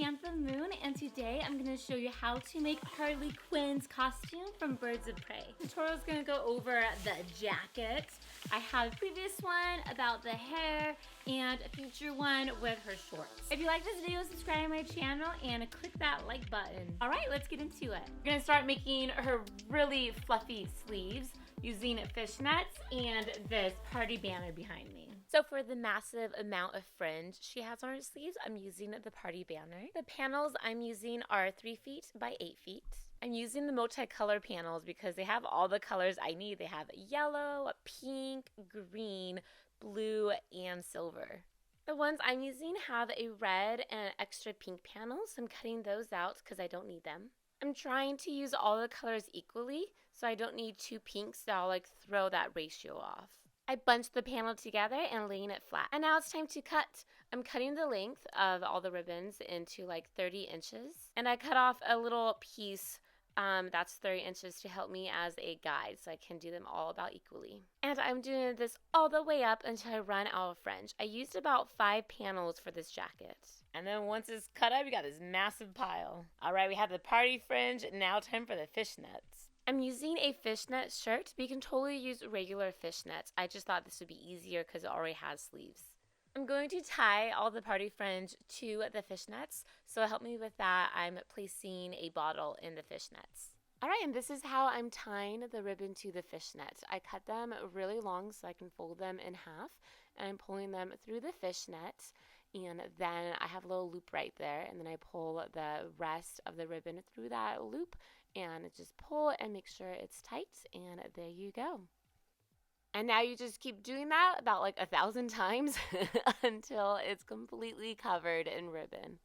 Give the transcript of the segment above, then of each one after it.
Samantha Moon, and today I'm going to show you how to make Harley Quinn's costume from Birds of Prey. The tutorial is going to go over the jacket. I have a previous one about the hair and a future one with her shorts. If you like this video, subscribe to my channel and click that like button. All right, let's get into it. We're going to start making her really fluffy sleeves using fishnets and this party banner behind me. So for the massive amount of fringe she has on her sleeves, I'm using the party banner. The panels I'm using are 3 feet by 8 feet. I'm using the multicolor panels because they have all the colors I need. They have yellow, pink, green, blue, and silver. The ones I'm using have a red and an extra pink panel, so I'm cutting those out because I don't need them. I'm trying to use all the colors equally, so I don't need 2 pinks that'll throw that ratio off. I bunched the panel together and laying it flat. And now it's time to cut. I'm cutting the length of all the ribbons into 30 inches. And I cut off a little piece that's 30 inches to help me as a guide so I can do them all about equally. And I'm doing this all the way up until I run out of fringe. I used about 5 panels for this jacket. And then once it's cut up, you got this massive pile. All right, we have the party fringe. Now time for the fishnets. I'm using a fishnet shirt, but you can totally use regular fishnets. I just thought this would be easier because it already has sleeves. I'm going to tie all the party fringe to the fishnets, so to help me with that, I'm placing a bottle in the fishnets. All right, and this is how I'm tying the ribbon to the fishnet. I cut them really long so I can fold them in half, and I'm pulling them through the fishnet, and then I have a little loop right there, and then I pull the rest of the ribbon through that loop, and just pull and make sure it's tight, and there you go. And now you just keep doing that about 1,000 times until it's completely covered in ribbon.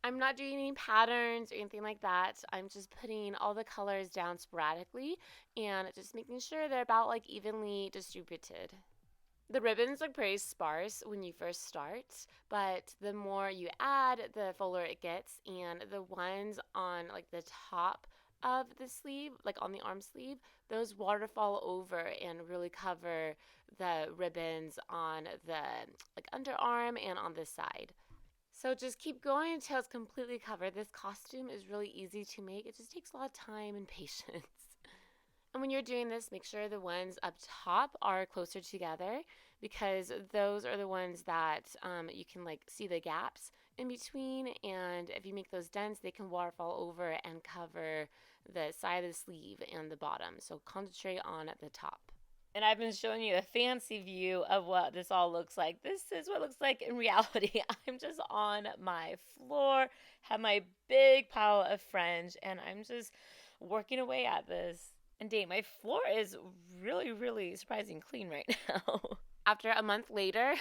I'm not doing any patterns or anything like that. I'm just putting all the colors down sporadically and just making sure they're about evenly distributed. The ribbons look pretty sparse when you first start, but the more you add, the fuller it gets, and the ones on the top of the sleeve, on the arm sleeve, those waterfall over and really cover the ribbons on the underarm and on the side. So just keep going until it's completely covered. This costume is really easy to make. It just takes a lot of time and patience. And when you're doing this, make sure the ones up top are closer together because those are the ones that you can see the gaps in between. And if you make those dents, they can waterfall over and cover the side of the sleeve and the bottom. So concentrate on the top. And I've been showing you a fancy view of what this all looks like. This is what it looks like in reality. I'm just on my floor, have my big pile of fringe, and I'm just working away at this. And dang, my floor is really, really surprisingly clean right now. After a month later,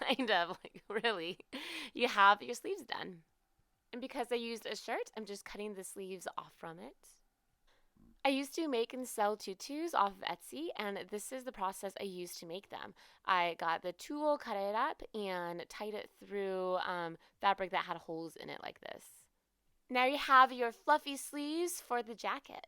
kind of, really, you have your sleeves done. And because I used a shirt, I'm just cutting the sleeves off from it. I used to make and sell tutus off of Etsy, and this is the process I used to make them. I got the tulle, cut it up, and tied it through fabric that had holes in it like this. Now you have your fluffy sleeves for the jacket.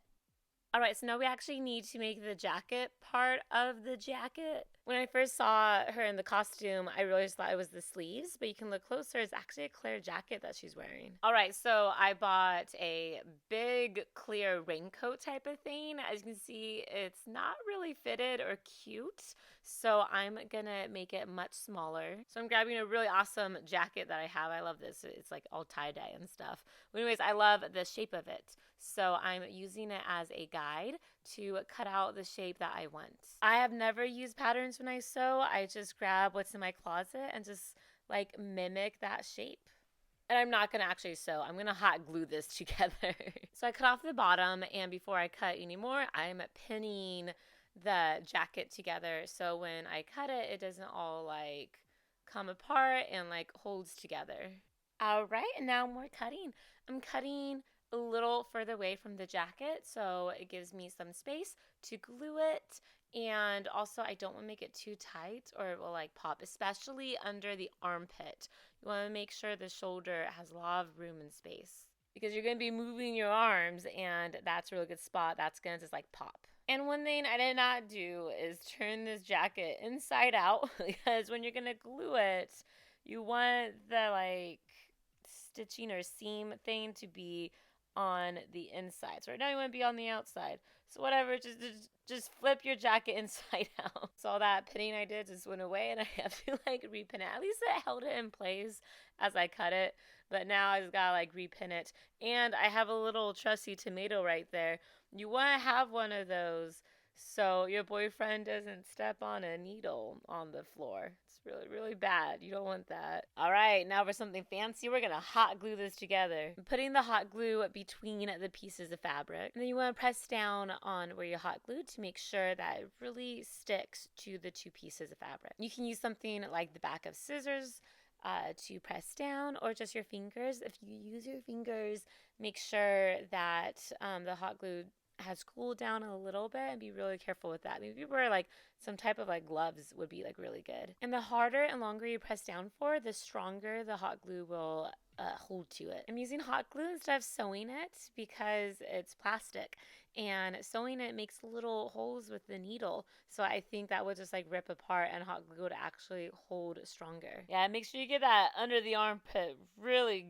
All right, so now we actually need to make the jacket part of the jacket. When I first saw her in the costume, I really just thought it was the sleeves, but you can look closer. It's actually a clear jacket that she's wearing. All right, so I bought a big clear raincoat type of thing. As you can see, it's not really fitted or cute, so I'm gonna make it much smaller. So I'm grabbing a really awesome jacket that I have. I love this. It's all tie-dye and stuff. But anyways, I love the shape of it, so I'm using it as a guide to cut out the shape that I want. I have never used patterns when I sew. I just grab what's in my closet and just mimic that shape. And I'm not going to actually sew. I'm going to hot glue this together. So I cut off the bottom, and before I cut anymore, I'm pinning the jacket together so when I cut it, it doesn't all come apart and holds together. All right, and now more cutting. I'm cutting a little further away from the jacket so it gives me some space to glue it, and also I don't want to make it too tight or it will pop, especially under the armpit. You want to make sure the shoulder has a lot of room and space because you're going to be moving your arms, and that's a really good spot. That's going to just pop. And one thing I did not do is turn this jacket inside out because when you're going to glue it, you want the stitching or seam thing to be on the inside. So right now you want to be on the outside. So whatever, just flip your jacket inside out. So all that pinning I did just went away, and I have to like repin it. At least it held it in place as I cut it, but now I just gotta like repin it. And I have a little trusty tomato right there. You want to have one of those so your boyfriend doesn't step on a needle on the floor. It's really, really bad. You don't want that. All right, now for something fancy, we're going to hot glue this together. I'm putting the hot glue between the pieces of fabric. And then you want to press down on where you hot glued to make sure that it really sticks to the two pieces of fabric. You can use something like the back of scissors to press down, or just your fingers. If you use your fingers, make sure that the hot glue has cooled down a little bit, and be really careful with that. Maybe if you wear like some type of like gloves would be like really good. And the harder and longer you press down for, the stronger the hot glue will hold to it. I'm using hot glue instead of sewing it because it's plastic, and sewing it makes little holes with the needle. So I think that would just like rip apart, and hot glue would actually hold stronger. Yeah, make sure you get that under the armpit really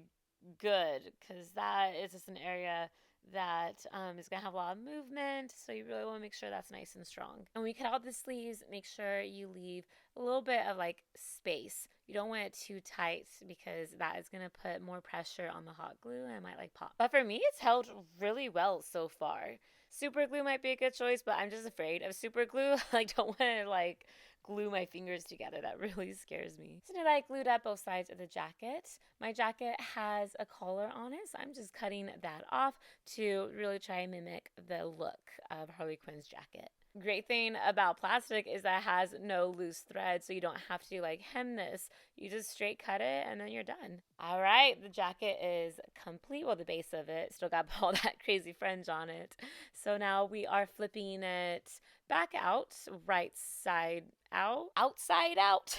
good, because that is just an area that is going to have a lot of movement, so you really want to make sure that's nice and strong. And when you cut out the sleeves, make sure you leave a little bit of like space. You don't want it too tight, because that is going to put more pressure on the hot glue and it might like pop. But for me, it's held really well so far. Super glue might be a good choice, but I'm just afraid of super glue. I don't want to like glue my fingers together. That really scares me. So now that I glued up both sides of the jacket, my jacket has a collar on it, so I'm just cutting that off to really try and mimic the look of Harley Quinn's jacket. Great thing about plastic is that it has no loose thread, so you don't have to like hem this. You just straight cut it and then you're done. All right, the jacket is complete. Well, the base of it still got all that crazy fringe on it. So now we are flipping it back out, right side out, outside out.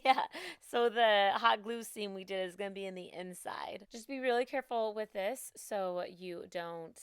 Yeah, so the hot glue seam we did is going to be in the inside. Just be really careful with this so you don't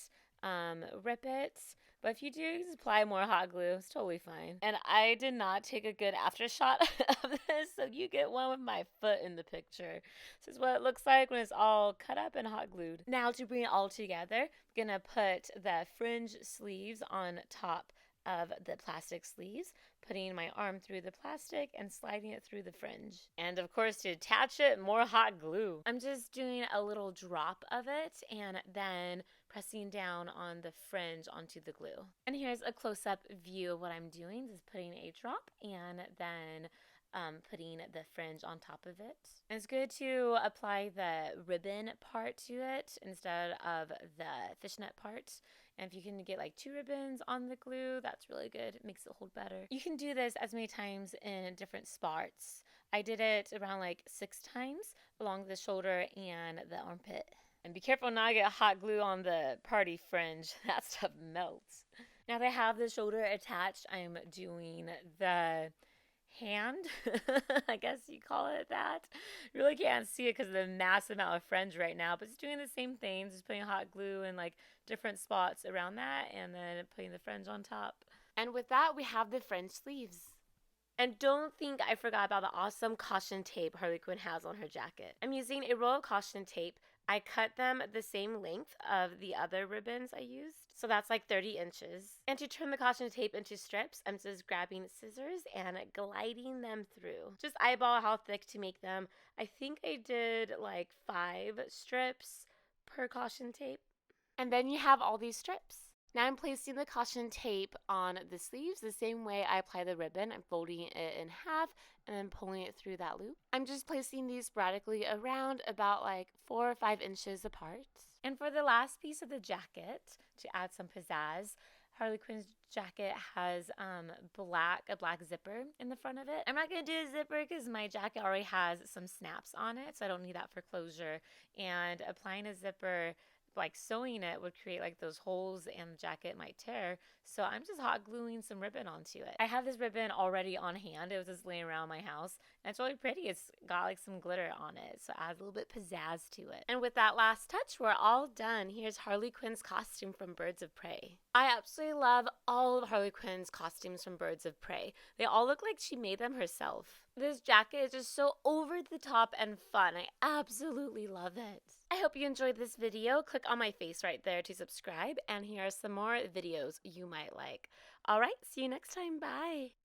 rip it. But if you do, you just apply more hot glue. It's totally fine. And I did not take a good after shot of this, so you get one with my foot in the picture. This is what it looks like when it's all cut up and hot glued. Now to bring it all together, I'm gonna put the fringe sleeves on top of the plastic sleeves, putting my arm through the plastic and sliding it through the fringe. And of course, to attach it, more hot glue. I'm just doing a little drop of it and then pressing down on the fringe onto the glue. And here's a close-up view of what I'm doing. Just putting a drop and then putting the fringe on top of it. And it's good to apply the ribbon part to it instead of the fishnet part. And if you can get like 2 ribbons on the glue, that's really good. It makes it hold better. You can do this as many times in different spots. I did it around like 6 times along the shoulder and the armpit. And be careful not to get hot glue on the party fringe. That stuff melts. Now that I have the shoulder attached, I'm doing the hand, I guess you call it that. Really can't see it because of the massive amount of fringe right now, but it's doing the same thing, just putting hot glue in like different spots around that and then putting the fringe on top. And with that, we have the fringe sleeves. And don't think I forgot about the awesome caution tape Harley Quinn has on her jacket. I'm using a roll of caution tape. I cut them the same length of the other ribbons I used. So that's like 30 inches. And to turn the caution tape into strips, I'm just grabbing scissors and gliding them through. Just eyeball how thick to make them. I think I did like 5 strips per caution tape. And then you have all these strips. Now I'm placing the caution tape on the sleeves the same way I apply the ribbon. I'm folding it in half and then pulling it through that loop. I'm just placing these sporadically around about like 4 or 5 inches apart. And for the last piece of the jacket, to add some pizzazz, Harley Quinn's jacket has a black zipper in the front of it. I'm not going to do a zipper because my jacket already has some snaps on it, so I don't need that for closure. And applying a zipper, like sewing it, would create like those holes and the jacket might tear. So I'm just hot gluing some ribbon onto it. I have this ribbon already on hand. It was just laying around my house and it's really pretty. It's got like some glitter on it, so it adds a little bit pizzazz to it. And with that last touch, we're all done. Here's Harley Quinn's costume from Birds of Prey. I absolutely love all of Harley Quinn's costumes from Birds of Prey. They all look like she made them herself. This jacket is just so over the top and fun. I absolutely love it. I hope you enjoyed this video. Click on my face right there to subscribe, and here are some more videos you might like. All right, see you next time. Bye.